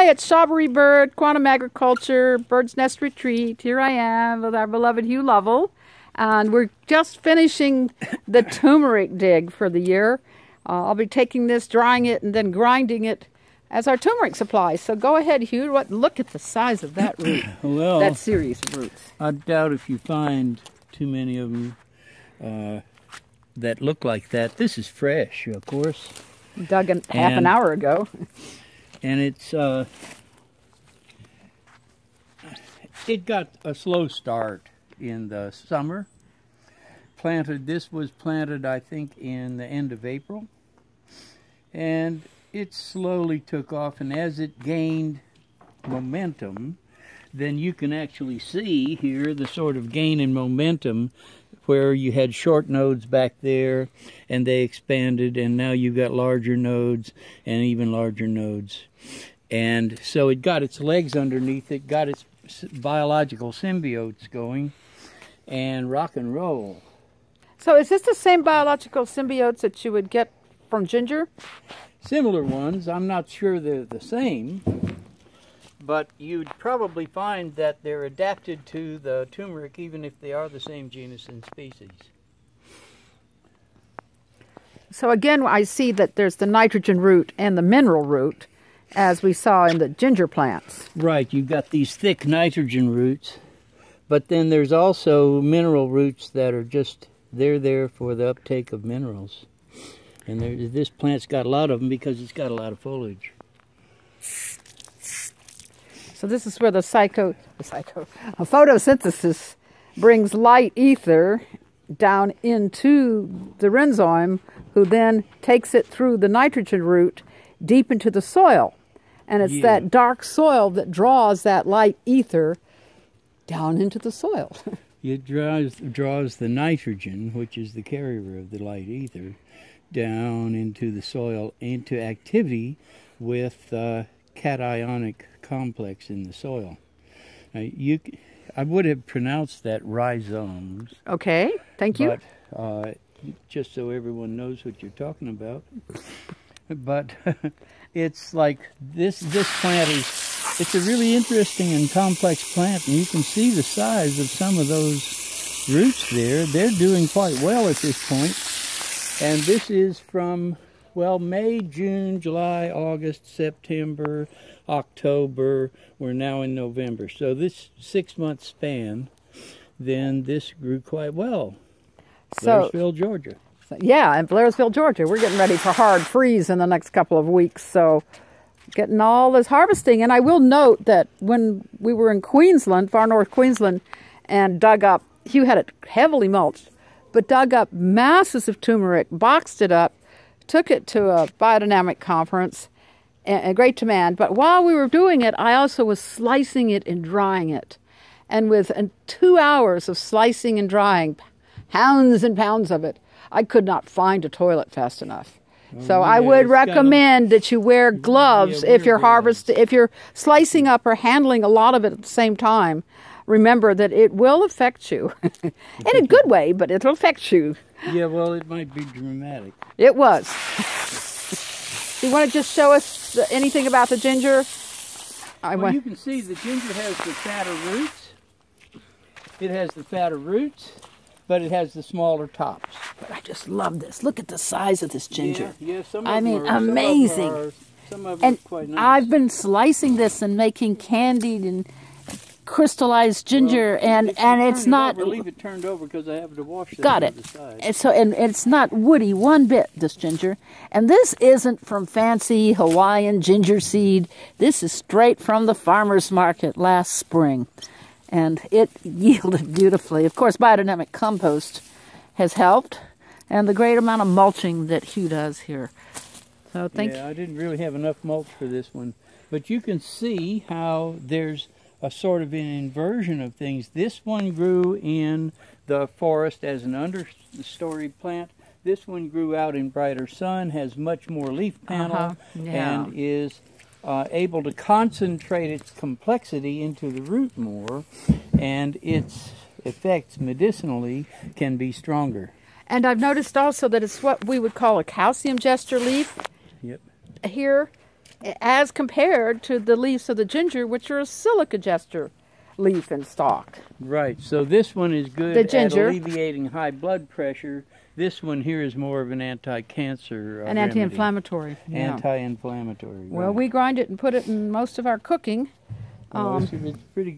Hi, it's Strawberry Bird, Quantum Agriculture, Bird's Nest Retreat. Here I am with our beloved Hugh Lovell. And we're just finishing the turmeric dig for the year. I'll be taking this, drying it, and then grinding it as our turmeric supply. So go ahead, Hugh. Look at the size of that root. Well, that series of roots. I doubt if you find too many of them that look like that. This is fresh, of course. Dug half an hour ago. And it's it got a slow start in the summer. This was planted, I think, in the end of April. And it slowly took off, and as it gained momentum, then you can actually see here the sort of gain in momentum where you had short nodes back there and they expanded, and now you've got larger nodes and even larger nodes. And so it got its legs underneath it, got its biological symbiotes going, and rock and roll. So is this the same biological symbiotes that you would get from ginger? Similar ones. I'm not sure they're the same, but you'd probably find that they're adapted to the turmeric even if they are the same genus and species. So again, I see that there's the nitrogen root and the mineral root, as we saw in the ginger plants. Right, you've got these thick nitrogen roots, but then there's also mineral roots that are just, they're there for the uptake of minerals. And this plant's got a lot of them because it's got a lot of foliage. So this is where the photosynthesis brings light ether down into the rhizome, who then takes it through the nitrogen root deep into the soil. And it's that dark soil that draws that light ether down into the soil. It draws the nitrogen, which is the carrier of the light ether, down into the soil, into activity with cationic complex in the soil. Now, I would have pronounced that rhizomes. Okay, thank you. But just so everyone knows what you're talking about. But it's like this plant it's a really interesting and complex plant, and you can see the size of some of those roots there. They're doing quite well at this point. And this is from, well, May, June, July, August, September, October. We're now in November. So this 6-month span, then this grew quite well. Blairsville, Georgia. Yeah, in Blairsville, Georgia. We're getting ready for hard freeze in the next couple of weeks. So getting all this harvesting. And I will note that when we were in Queensland, far north Queensland, and dug up, Hugh had it heavily mulched, but dug up masses of turmeric, boxed it up, took it to a biodynamic conference, a great demand. But while we were doing it, I also was slicing it and drying it. And with 2 hours of slicing and drying, pounds and pounds of it, I could not find a toilet fast enough. So I would recommend that you wear gloves if you're slicing up or handling a lot of it at the same time. Remember that it will affect you in a good way, but it'll affect you. Yeah, well, it might be dramatic. It was. Do you want to just show us anything about the ginger? Well, you can see the ginger has the fatter roots. It has the fatter roots, but it has the smaller tops. But I just love this. Look at the size of this ginger. Yeah, some of I mean, them are, amazing. Some of them are quite nice. I've been slicing this and making candied and crystallized ginger, and it's not. Leave it turned over because I have to wash it. Got it. And it's not woody one bit, this ginger. And this isn't from fancy Hawaiian ginger seed. This is straight from the farmer's market last spring. And it yielded beautifully. Of course, biodynamic compost has helped, and the great amount of mulching that Hugh does here. So thank you. Yeah, I didn't really have enough mulch for this one. But you can see how there's a sort of an inversion of things. This one grew in the forest as an understory plant. This one grew out in brighter sun, has much more leaf panel, and is able to concentrate its complexity into the root more, and its effects medicinally can be stronger. And I've noticed also that it's what we would call a calcium jester leaf. Yep. Here, as compared to the leaves of the ginger, which are a silica ester leaf and stalk. Right. So this one is good The at ginger. alleviating high blood pressure. This one here is more of an anti-cancer An remedy. anti-inflammatory. Yeah. Anti-inflammatory. Well, right. we grind it and put it in most of our cooking. Well, it's pretty